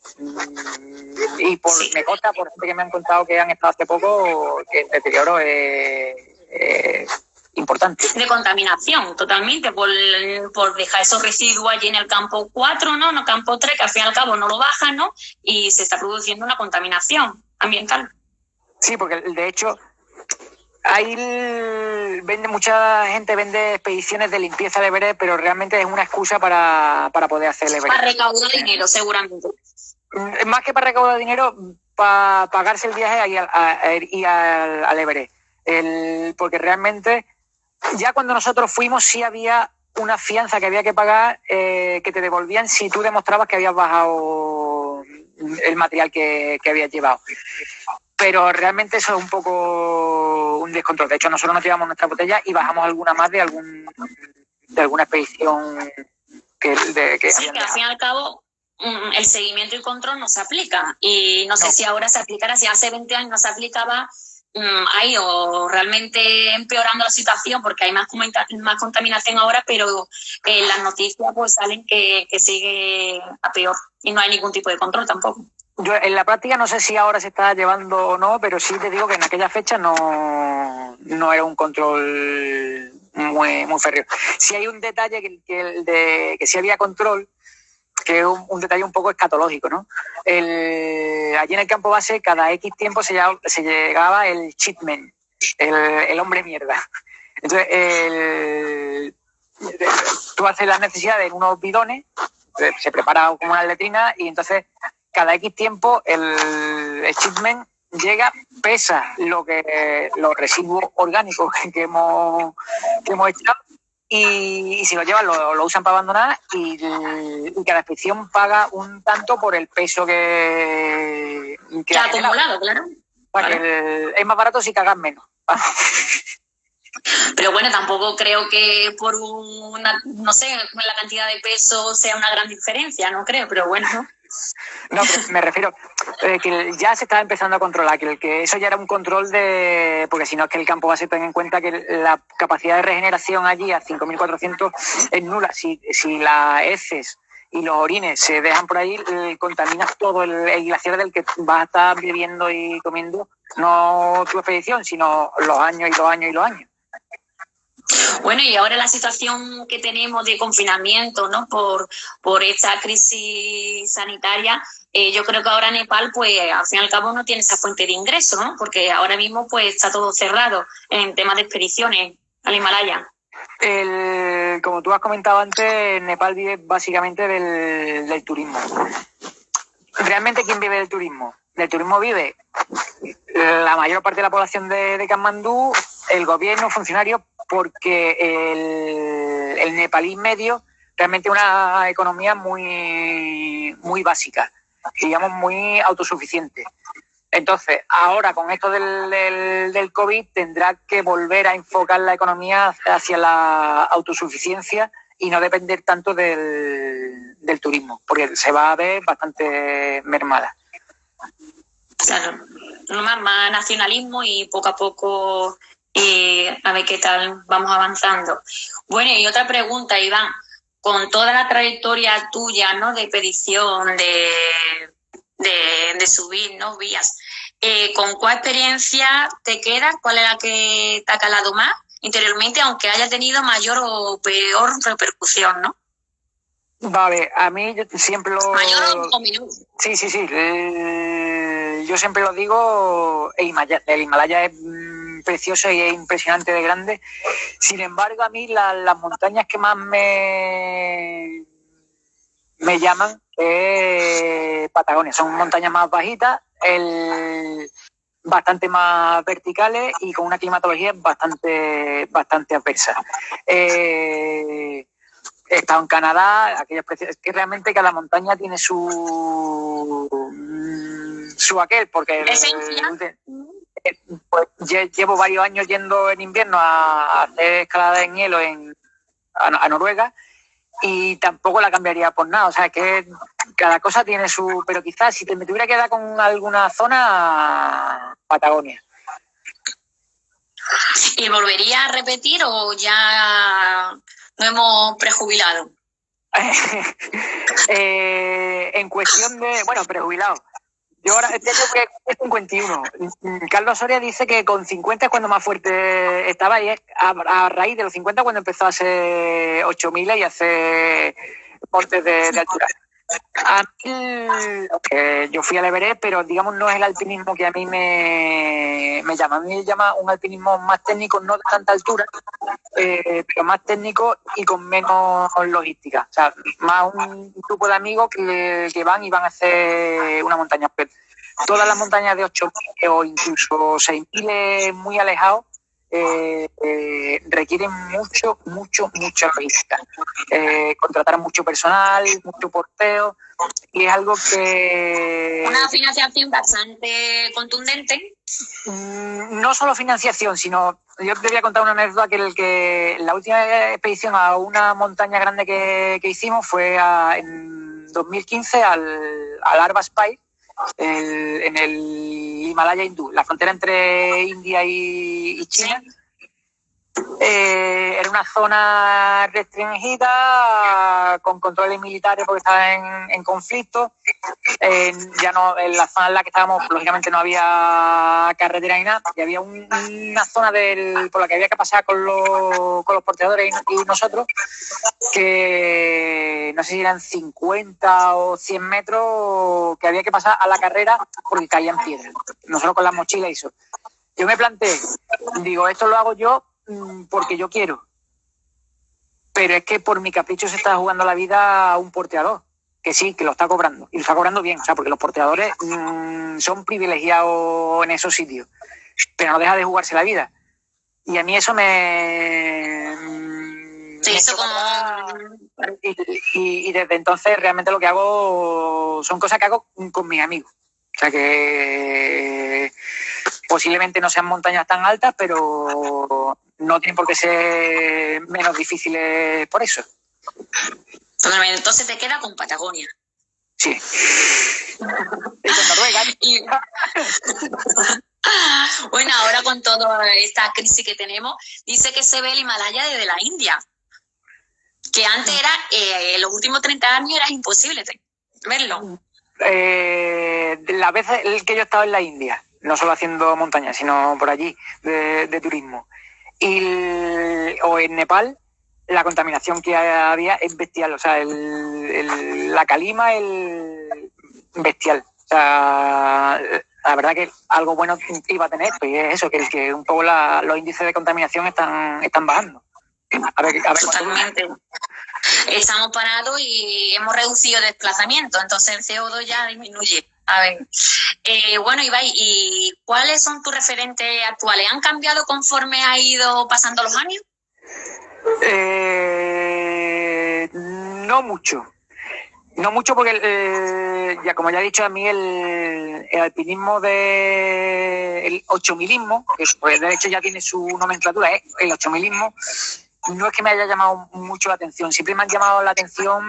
[SPEAKER 2] Y me consta, por gente que me han contado que han estado hace poco, que el deterioro es importante.
[SPEAKER 1] De contaminación, totalmente, por dejar esos residuos allí en el campo 4, ¿no? No, campo 3, que al fin y al cabo no lo bajan, ¿no? Y se está produciendo una contaminación ambiental.
[SPEAKER 2] Sí, porque de hecho ahí mucha gente vende expediciones de limpieza de Everest, pero realmente es una excusa para poder hacer el Everest.
[SPEAKER 1] Para recaudar dinero, seguramente.
[SPEAKER 2] Más que para recaudar dinero, para pagarse el viaje al Everest. Porque realmente, ya cuando nosotros fuimos, sí había una fianza que había que pagar que te devolvían si tú demostrabas que habías bajado el material que habías llevado. Pero realmente eso es un poco un descontrol. De hecho, nosotros nos llevamos nuestra botella y bajamos alguna más de alguna expedición que
[SPEAKER 1] sí, que al fin y al cabo el seguimiento y control no se aplica. Y no sé si ahora se aplicará, si hace 20 años no se aplicaba, ha ido realmente empeorando la situación porque hay más contaminación ahora, pero en las noticias pues salen que sigue a peor y no hay ningún tipo de control tampoco.
[SPEAKER 2] Yo en la práctica no sé si ahora se está llevando o no, pero sí te digo que en aquella fecha no era un control muy férreo. Sí hay un detalle que sí había control, que es un detalle un poco escatológico, ¿no? Allí en el campo base cada X tiempo se llegaba el cheatman, el hombre mierda. Entonces, tú haces las necesidades en unos bidones, se prepara como una letrina y entonces cada X tiempo el cheatman llega, pesa los residuos orgánicos que hemos echado y si lo llevan lo usan para abandonar y cada expedición paga un tanto por el peso que
[SPEAKER 1] ha acumulado, claro.
[SPEAKER 2] Es más barato si cagas menos.
[SPEAKER 1] Pero bueno, tampoco creo que por no sé, la cantidad de peso sea una gran diferencia, no creo, pero bueno.
[SPEAKER 2] No, pero me refiero que ya se estaba empezando a controlar, que eso ya era un control porque si no es que el campo base tenga en cuenta que la capacidad de regeneración allí a 5.400 es nula. Si las heces y los orines se dejan por ahí, contaminas todo el glaciar del que vas a estar bebiendo y comiendo, no tu expedición, sino los años y los años y los años.
[SPEAKER 1] Bueno, y ahora la situación que tenemos de confinamiento, ¿no? Por esta crisis sanitaria, yo creo que ahora Nepal, pues al fin y al cabo no tiene esa fuente de ingreso, ¿no? Porque ahora mismo pues está todo cerrado en temas de expediciones al Himalaya.
[SPEAKER 2] Como tú has comentado antes, Nepal vive básicamente del turismo. ¿Realmente quién vive del turismo? Del turismo vive la mayor parte de la población de Katmandú, el gobierno, funcionarios, porque el nepalí medio realmente es una economía muy básica, digamos muy autosuficiente. Entonces, ahora con esto del COVID tendrá que volver a enfocar la economía hacia la autosuficiencia y no depender tanto del turismo, porque se va a ver bastante mermada.
[SPEAKER 1] Claro, más nacionalismo y poco a poco a ver qué tal vamos avanzando. Bueno, y otra pregunta, Iván, con toda la trayectoria tuya, ¿no? De expedición, de subir, ¿no? Vías, ¿con cuál experiencia te quedas? ¿Cuál es la que te ha calado más interiormente, aunque haya tenido mayor o peor repercusión, ¿no?
[SPEAKER 2] Vale, a mí yo siempre lo...
[SPEAKER 1] ¿Mayor o menor?
[SPEAKER 2] Sí. Yo siempre lo digo, el Himalaya es precioso y es impresionante de grande. Sin embargo, a mí las montañas que más me llaman es Patagonia. Son montañas más bajitas, bastante más verticales y con una climatología bastante adversa. He estado en Canadá, es que realmente cada montaña tiene su aquel, porque pues, llevo varios años yendo en invierno a hacer escalada en hielo a Noruega y tampoco la cambiaría por nada. O sea, que cada cosa tiene su... Pero quizás si me tuviera que dar con alguna zona, Patagonia.
[SPEAKER 1] ¿Y volvería a repetir o ya no hemos prejubilado?
[SPEAKER 2] En cuestión de... Bueno, prejubilado. Yo ahora tengo que 51. Carlos Soria dice que con 50 es cuando más fuerte estaba y es a raíz de los 50 cuando empezó a hacer 8.000 y a hacer deportes de altura. A mí, yo fui al Everest, pero digamos no es el alpinismo que a mí me llama. A mí me llama un alpinismo más técnico, no de tanta altura, pero más técnico y con menos logística. O sea, más un grupo de amigos que van a hacer una montaña. Pero todas las montañas de 8.000 o incluso 6.000 muy alejados, requieren mucha logística. Contratar mucho personal, mucho porteo, y es algo que...
[SPEAKER 1] Una financiación bastante contundente.
[SPEAKER 2] No solo financiación, sino... Yo te voy a contar una anécdota que la última expedición a una montaña grande que hicimos fue en 2015 al Arba Spy, en el Himalaya hindú, la frontera entre India y China. Sí. Era una zona restringida, con controles militares porque estaba en conflicto. Ya no, en la zona en la que estábamos, lógicamente no había carretera ni nada, y había una zona por la que había que pasar con los porteadores y nosotros, que no sé si eran 50 o 100 metros, que había que pasar a la carrera porque caían piedras. Nosotros con las mochilas y eso. Yo me planteé, digo, esto lo hago yo porque yo quiero, pero es que por mi capricho se está jugando la vida a un porteador, que sí, que lo está cobrando, y lo está cobrando bien, o sea, porque los porteadores son privilegiados en esos sitios, pero no deja de jugarse la vida. Y a mí eso
[SPEAKER 1] sí, eso como...
[SPEAKER 2] y desde entonces realmente lo que hago son cosas que hago con mis amigos. O sea que posiblemente no sean montañas tan altas, pero no tienen por qué ser menos difíciles por eso.
[SPEAKER 1] Entonces te queda con Patagonia.
[SPEAKER 2] Sí. Y con Noruega.
[SPEAKER 1] Bueno, ahora con toda esta crisis que tenemos, dice que se ve el Himalaya desde la India. Que antes era, en los últimos 30 años era imposible verlo.
[SPEAKER 2] La vez que yo estaba en la India, no solo haciendo montaña, sino por allí, de turismo, o en Nepal, la contaminación que había es bestial. O sea, la calima es bestial. O sea, la verdad que algo bueno iba a tener, pues es eso, que un poco los índices de contaminación están bajando. A ver
[SPEAKER 1] totalmente. Estamos parados y hemos reducido el desplazamiento, entonces el CO2 ya disminuye. A ver, bueno, Ibai, ¿y cuáles son tus referentes actuales? ¿Han cambiado conforme ha ido pasando los años?
[SPEAKER 2] No mucho. No mucho porque, como ya he dicho, a mí el alpinismo el 8000ismo, que pues de hecho ya tiene su nomenclatura, el 8000ismo, no es que me haya llamado mucho la atención. Siempre me han llamado la atención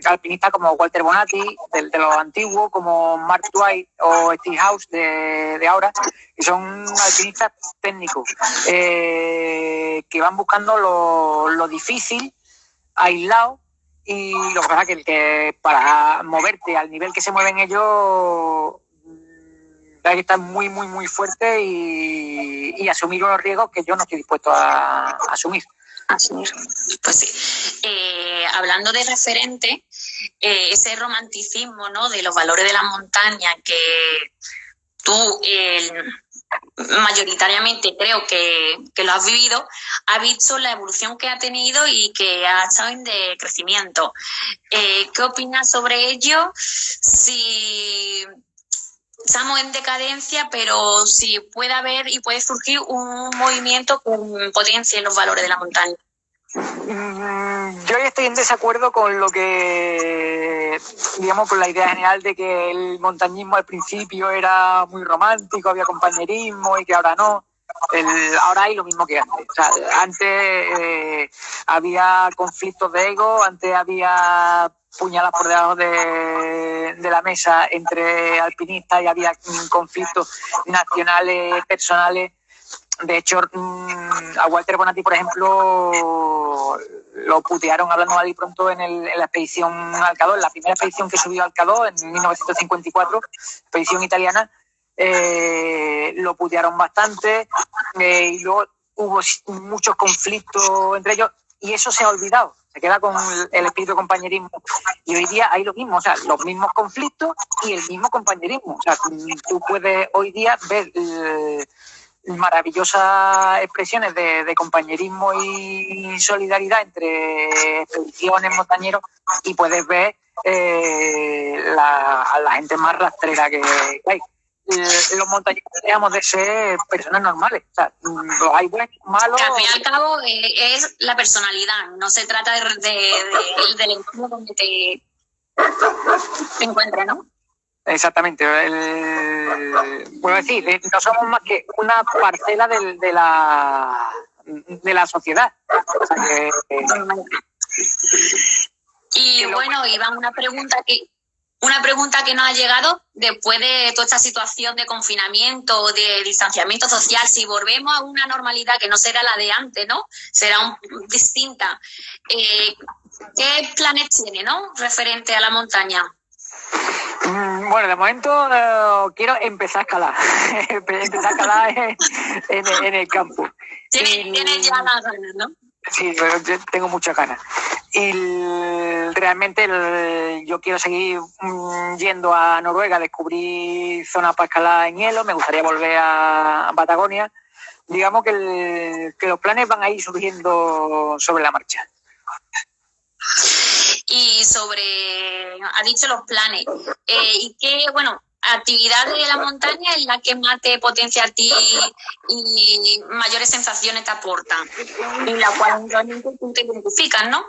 [SPEAKER 2] alpinistas como Walter Bonatti, de los antiguos, como Mark Twain o Steve House de ahora, que son alpinistas técnicos, que van buscando lo difícil, aislado, y lo que pasa es que para moverte al nivel que se mueven ellos hay que estar muy, muy, muy fuerte y asumir unos riesgos que yo no estoy dispuesto a asumir.
[SPEAKER 1] Pues sí. Hablando de referente, ese romanticismo, ¿no?, de los valores de la montaña que tú mayoritariamente creo que lo has vivido, has visto la evolución que ha tenido y que ha estado en decrecimiento. ¿Qué opinas sobre ello? Si estamos en decadencia, pero si puede haber y puede surgir un movimiento con potencia en los valores de la montaña.
[SPEAKER 2] Yo estoy en desacuerdo con lo que, digamos, con la idea general de que el montañismo al principio era muy romántico, había compañerismo y que ahora no. Ahora hay lo mismo que antes. O sea, antes había conflictos de ego, antes había puñalas por debajo de la mesa entre alpinistas y había conflictos nacionales, personales. De hecho, a Walter Bonatti, por ejemplo, lo putearon, hablando mal y pronto, en la expedición al Cadó, en la primera expedición que subió al Cadó en 1954, expedición italiana. Lo putearon bastante, y luego hubo muchos conflictos entre ellos, y eso se ha olvidado, se queda con el espíritu de compañerismo. Y hoy día hay lo mismo, o sea, los mismos conflictos y el mismo compañerismo. O sea, tú puedes hoy día ver maravillosas expresiones de compañerismo y solidaridad entre expediciones, montañeros, y puedes ver a la gente más rastrera que hay. los montañeros dejamos de ser personas normales. O sea, hay buenos, malos.
[SPEAKER 1] Que al fin y al cabo es la personalidad, no se trata del entorno donde te encuentres, ¿no?
[SPEAKER 2] Exactamente. Bueno, decir, no somos más que una parcela de la sociedad. O sea,
[SPEAKER 1] y bueno, Iván, una pregunta que nos ha llegado después de toda esta situación de confinamiento, de distanciamiento social, si volvemos a una normalidad que no será la de antes, ¿no? Será distinta. ¿Qué planes tiene, no? Referente a la montaña.
[SPEAKER 2] Bueno, de momento quiero empezar a escalar. Empezar a escalar en el campo.
[SPEAKER 1] Tienes ya las ganas, ¿no?
[SPEAKER 2] Sí, pero yo tengo muchas ganas. Y realmente yo quiero seguir yendo a Noruega a descubrir zonas para escalar en hielo. Me gustaría volver a Patagonia. Digamos que los planes van a ir surgiendo sobre la marcha.
[SPEAKER 1] Y ha dicho los planes. ¿Y qué, actividad de la montaña es la que más te potencia a ti y mayores sensaciones te aporta? Y la cual tú te identificas, ¿no?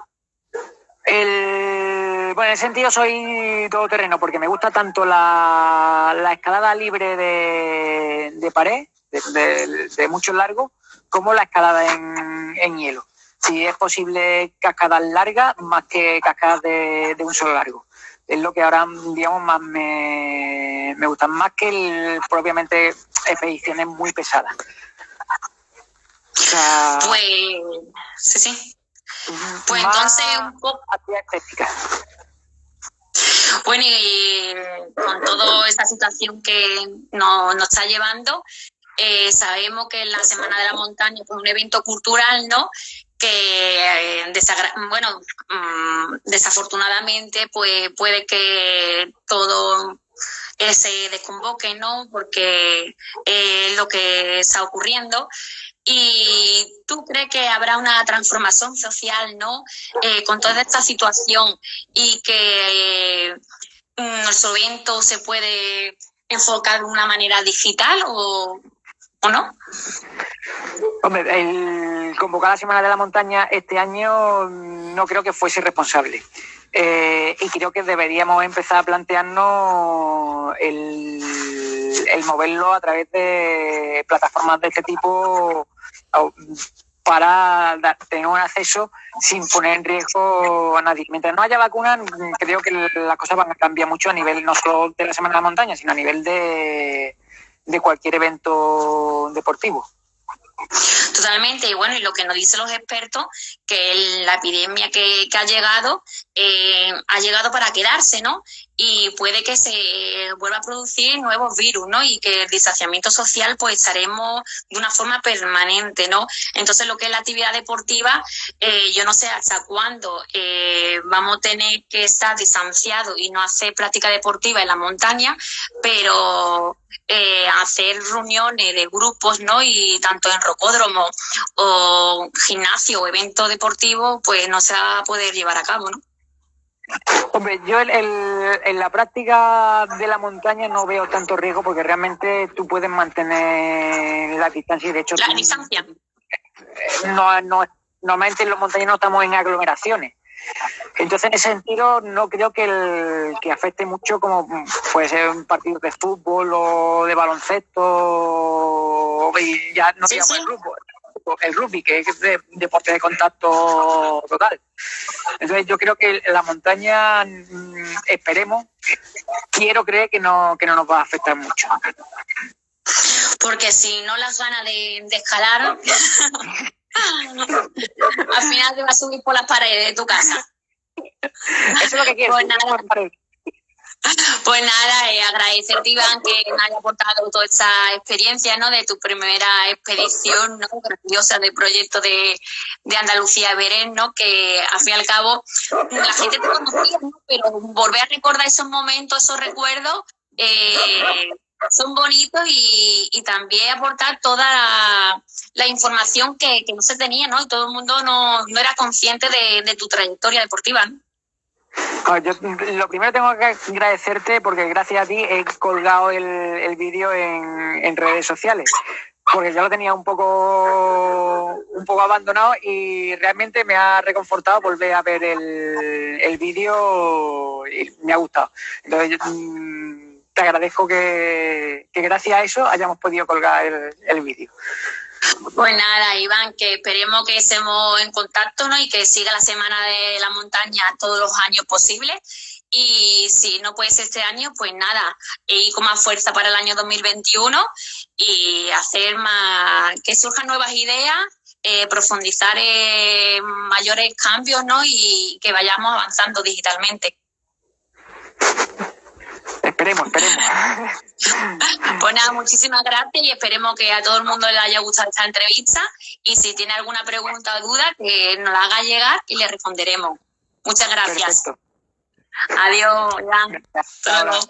[SPEAKER 2] Bueno, en ese sentido soy todoterreno porque me gusta tanto la escalada libre de pared, de mucho largo, como la escalada en hielo. Si es posible cascadas largas más que cascadas de un solo largo. Es lo que ahora, digamos, más me gustan, más que propiamente expediciones muy pesadas.
[SPEAKER 1] O sea, pues sí. Pues entonces un poco.
[SPEAKER 2] Estética.
[SPEAKER 1] Bueno, y con toda esta situación que nos está llevando, sabemos que la Semana de la Montaña es un evento cultural, ¿no? Que desafortunadamente pues puede que todo se desconvoque, ¿no? Porque es lo que está ocurriendo. ¿Y tú crees que habrá una transformación social, ¿no? Con toda esta situación y que nuestro evento se puede enfocar de una manera digital o no?
[SPEAKER 2] Hombre, el convocar la Semana de la Montaña este año no creo que fuese responsable. Y creo que deberíamos empezar a plantearnos el moverlo a través de plataformas de este tipo para tener un acceso sin poner en riesgo a nadie. Mientras no haya vacunas, creo que las cosas van a cambiar mucho a nivel no solo de la Semana de la Montaña, sino a nivel de cualquier evento deportivo.
[SPEAKER 1] Totalmente, y bueno, y lo que nos dicen los expertos, que la epidemia que ha llegado para quedarse, ¿no? Y puede que se vuelva a producir nuevos virus, ¿no? Y que el distanciamiento social pues estaremos de una forma permanente, ¿no? Entonces lo que es la actividad deportiva, yo no sé hasta cuándo vamos a tener que estar distanciados y no hacer práctica deportiva en la montaña, pero hacer reuniones de grupos, ¿no? Y tanto en rocódromo o gimnasio o evento deportivo, pues no se va a poder llevar a cabo, ¿no?
[SPEAKER 2] Hombre, yo en la práctica de la montaña no veo tanto riesgo porque realmente tú puedes mantener la distancia y de hecho...
[SPEAKER 1] La distancia.
[SPEAKER 2] Normalmente los montañeros no estamos en aglomeraciones. Entonces, en ese sentido, no creo que afecte mucho como puede ser un partido de fútbol o de baloncesto, y ya no digamos el rugby, que es deporte de contacto total. Entonces, yo creo que la montaña, quiero creer que no nos va a afectar mucho.
[SPEAKER 1] Porque si no las ganas de escalar... Al final te vas a subir por las paredes de tu casa.
[SPEAKER 2] Eso es lo que quiero.
[SPEAKER 1] Pues nada, agradecerte, Iván, que me haya aportado toda esta experiencia, ¿no? De tu primera expedición, ¿no? Grandiosa del proyecto de Andalucía Everest, ¿no? Que al fin y al cabo la gente te conocía, ¿no? Pero volver a recordar esos momentos, esos recuerdos, son bonitos y también aportar toda la información que no se tenía, ¿no? Y todo el mundo no era consciente de tu trayectoria deportiva, ¿no?
[SPEAKER 2] Yo lo primero tengo que agradecerte porque gracias a ti he colgado el vídeo en redes sociales, porque ya lo tenía un poco abandonado y realmente me ha reconfortado volver a ver el vídeo y me ha gustado. Entonces te agradezco que gracias a eso hayamos podido colgar el vídeo.
[SPEAKER 1] Pues nada, Iván, que esperemos que estemos en contacto, ¿no? Y que siga la Semana de la Montaña todos los años posibles. Y si no puede ser este año, pues nada, ir con más fuerza para el año 2021 y hacer más, que surjan nuevas ideas, profundizar en mayores cambios, ¿no? Y que vayamos avanzando digitalmente.
[SPEAKER 2] Esperemos.
[SPEAKER 1] Pues nada, muchísimas gracias y esperemos que a todo el mundo le haya gustado esta entrevista y si tiene alguna pregunta o duda que nos la haga llegar y le responderemos. Muchas gracias.
[SPEAKER 2] Perfecto.
[SPEAKER 1] Adiós, Iván.
[SPEAKER 2] Hasta luego.